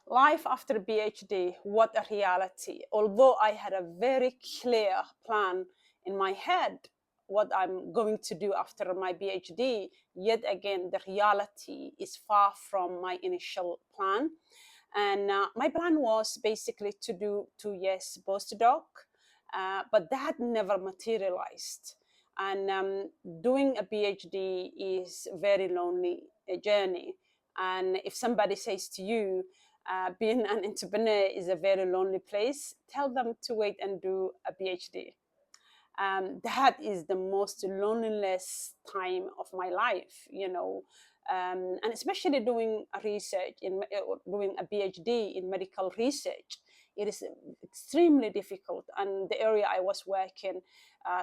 Life after PhD, what a reality. Although I had a very clear plan in my head, what I'm going to do after my PhD, yet again, the reality is far from my initial plan. And my plan was basically to do 2 years postdoc, but that never materialized. And doing a PhD is a very lonely journey. And if somebody says to you, being an entrepreneur is a very lonely place, tell them to wait and do a PhD. That is the most loneliness time of my life, and especially doing a research doing a PhD in medical research. It is extremely difficult, and the area I was working,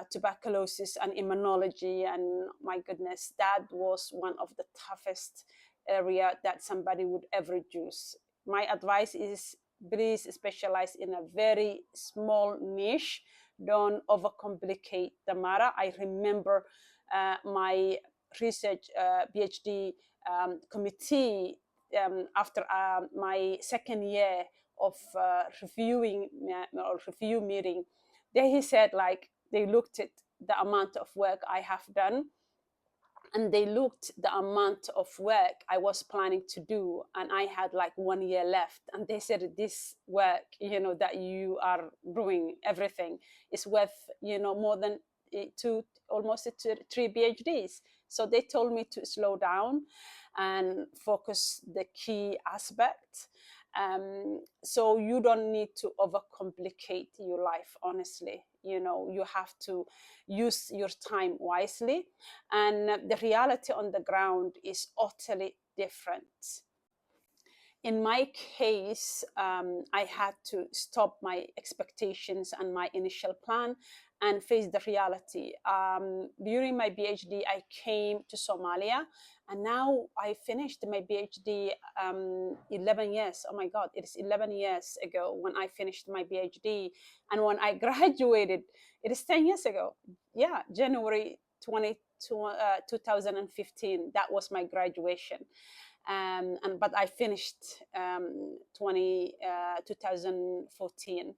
tuberculosis and immunology, and my goodness, that was one of the toughest area that somebody would ever choose. My advice is, please specialize in a very small niche. Don't overcomplicate the matter. I remember my research PhD committee, after my second year of reviewing or review meeting, he said, like, they looked at the amount of work I have done, and they looked the amount of work I was planning to do, and I had like 1 year left, and they said, this work, that you are doing, everything is worth, more than almost three PhDs. So they told me to slow down and focus the key aspect. So you don't need to overcomplicate your life, honestly. You have to use your time wisely, and the reality on the ground is utterly different. In my case, I had to stop my expectations and my initial plan and face the reality. During my PhD, I came to Somalia, and now I finished my PhD 11 years. Oh my God, it is 11 years ago when I finished my PhD. And when I graduated, it is 10 years ago. Yeah, January 2015, that was my graduation. But I finished 2014.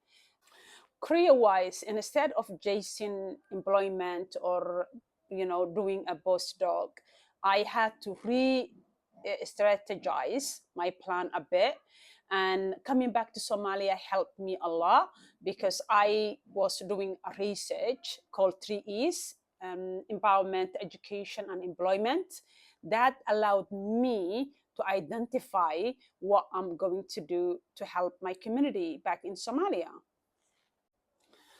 Career-wise, instead of chasing employment or doing a postdoc, I had to re-strategize my plan a bit. And coming back to Somalia helped me a lot, because I was doing a research called 3Es: empowerment, education, and employment. That allowed me to identify what I'm going to do to help my community back in Somalia.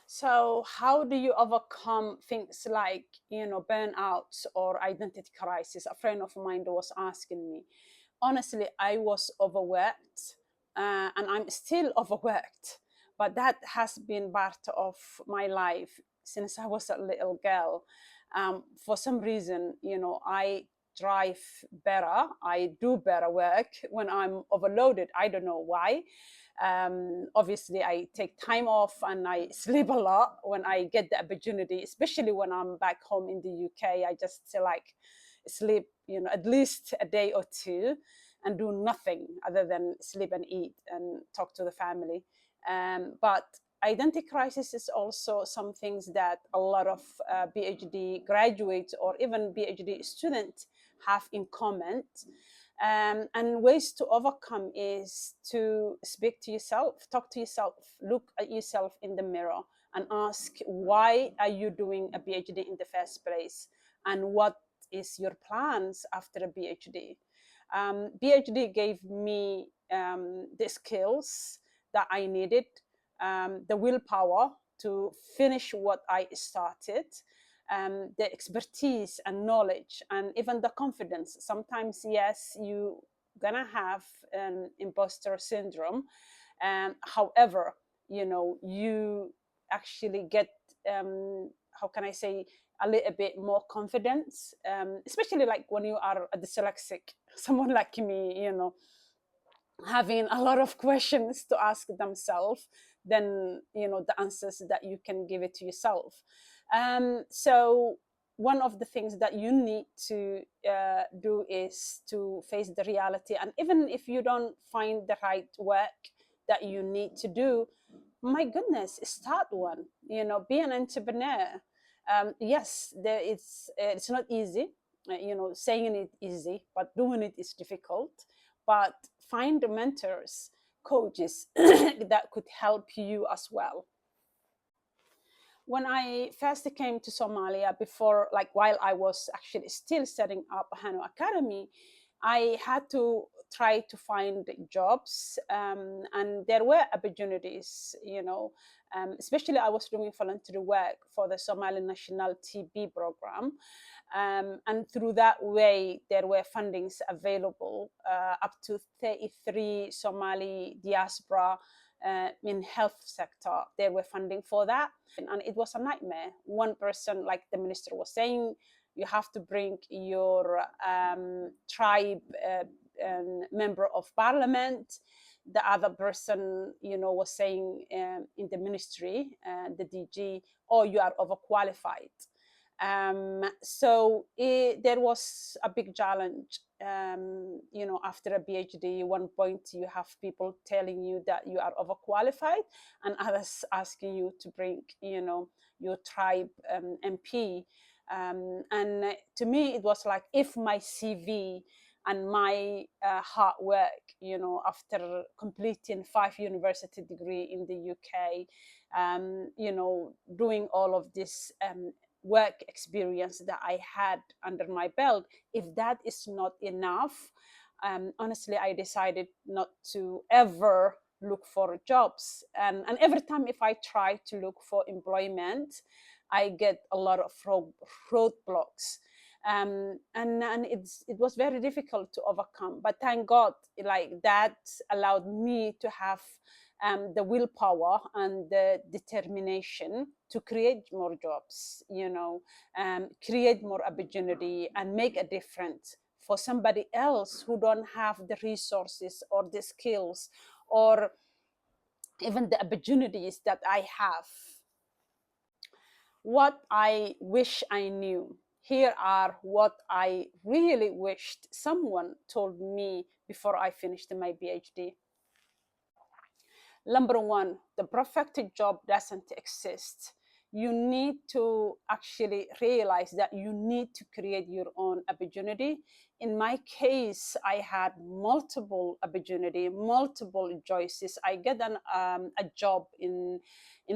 So how do you overcome things like, burnouts or identity crisis? A friend of mine was asking me. Honestly, I was overworked, and I'm still overworked, but that has been part of my life since I was a little girl. For some reason, I thrive better. I do better work when I'm overloaded. I don't know why. Obviously, I take time off and I sleep a lot when I get the opportunity, especially when I'm back home in the UK. I just like sleep, at least a day or two, and do nothing other than sleep and eat and talk to the family. But identity crisis is also some things that a lot of PhD graduates or even PhD students have in common. And ways to overcome is to speak to yourself, talk to yourself, look at yourself in the mirror, and ask, why are you doing a PhD in the first place, and what is your plans after a PhD? PhD gave me the skills that I needed, the willpower to finish what I started, the expertise and knowledge, and even the confidence. Sometimes, yes, you gonna have an imposter syndrome. However, you actually get, how can I say, a little bit more confidence, especially like when you are a dyslexic, someone like me, having a lot of questions to ask themselves, then the answers that you can give it to yourself. So one of the things that you need to do is to face the reality. And even if you don't find the right work that you need to do, my goodness, start one. Be an entrepreneur. Yes, it's not easy. Saying it easy, but doing it is difficult. But find mentors, coaches that could help you as well. When I first came to Somalia, before, like while I was actually still setting up Hano Academy, I had to try to find jobs, and there were opportunities, especially I was doing voluntary work for the Somali National TB program. And through that way, there were fundings available, up to 33 Somali diaspora in health sector. There were funding for that, and it was a nightmare. One person, like the minister was saying, you have to bring your tribe member of parliament. The other person, was saying in the ministry, the DG, oh, you are overqualified. So there was a big challenge. After a PhD, one point you have people telling you that you are overqualified, and others asking you to bring, your tribe MP. And to me, it was like, if my CV and my hard work, after completing 5 university degree in the UK, doing all of this work experience that I had under my belt, if that is not enough, honestly, I decided not to ever look for jobs. And every time if I try to look for employment, I get a lot of roadblocks. And it was very difficult to overcome. But thank God, like that allowed me to have the willpower and the determination to create more jobs, create more opportunity and make a difference for somebody else who don't have the resources or the skills or even the opportunities that I have. What I wish I knew. Here are what I really wished someone told me before I finished my PhD. Number one, the perfect job doesn't exist. You need to actually realize that you need to create your own opportunity. In my case, I had multiple opportunity, multiple choices. I get a job in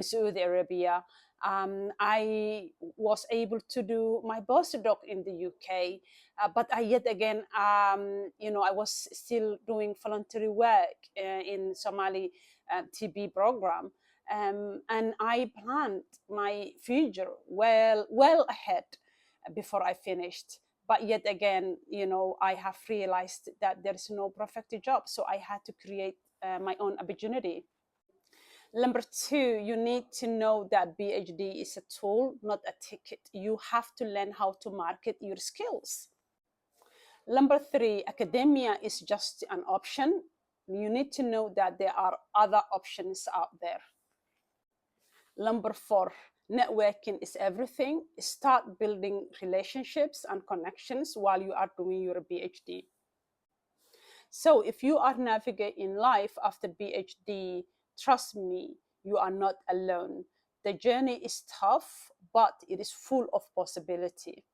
Saudi Arabia. I was able to do my postdoc in the UK, but I yet again, I was still doing voluntary work in Somali TB program, and I planned my future well ahead before I finished. But yet again, I have realized that there is no perfect job, so I had to create my own opportunity. Number two, you need to know that PhD is a tool, not a ticket. You have to learn how to market your skills. Number three, academia is just an option. You need to know that there are other options out there. Number four, networking is everything. Start building relationships and connections while you are doing your PhD. So if you are navigating life after PhD, trust me, you are not alone. The journey is tough, but it is full of possibility.